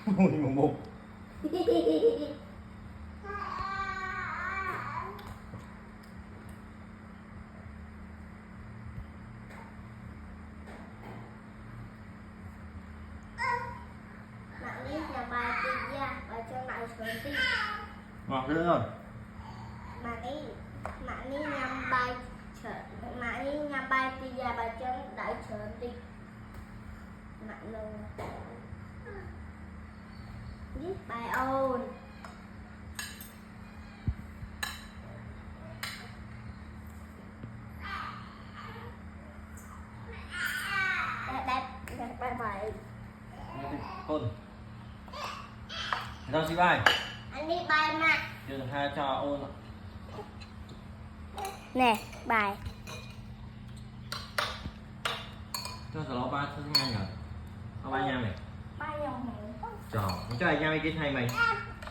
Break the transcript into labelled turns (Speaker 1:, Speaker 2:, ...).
Speaker 1: Mùi mù mù.
Speaker 2: Bạn đi nhà bài tìm ra và cho lại sớm đi.
Speaker 1: Ngọt nữa rồi.
Speaker 2: Bạn đi nhà bài bạn đi nhà bài tìm ra và cho lại sớm đi. Bạn luôn. Viết bài ôn. Đẹp bài bài.
Speaker 1: Con. Sao chị bài?
Speaker 2: Anh đi bài mà.
Speaker 1: Trường hai cho ôn.
Speaker 2: Nè, bài.
Speaker 1: Cho nó ba cho nhanh rồi. Nó ba nha mày.
Speaker 2: Ba dòng hẹn.
Speaker 1: Trời, cho anh nha mày cái thay mày.